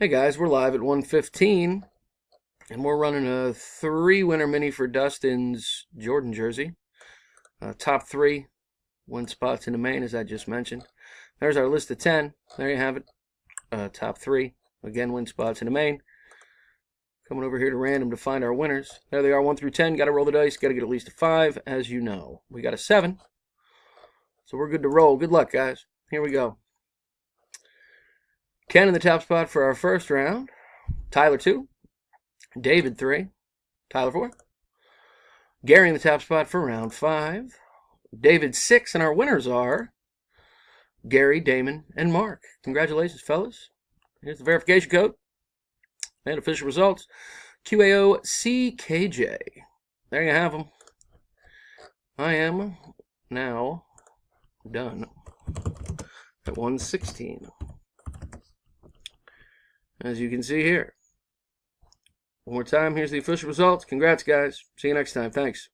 Hey guys, we're live at 1:15, and we're running a 3-winner mini for Dustin's Jordan jersey. Top 3 win spots in the main, as I just mentioned. There's our list of 10. There you have it. Top 3, again, win spots in the main. Coming over here to random to find our winners. There they are, 1 through 10. Got to roll the dice. Got to get at least a 5, as you know. We got a 7, so we're good to roll. Good luck, guys. Here we go. Ken in the top spot for our first round. Tyler 2. David 3. Tyler 4. Gary in the top spot for round 5. David 6. And our winners are Gary, Damon, and Mark. Congratulations, fellas. Here's the verification code and official results. QAO CKJ. There you have them. I am now done at 116. As you can see here. One more time, here's the official results. Congrats, guys. See you next time. Thanks.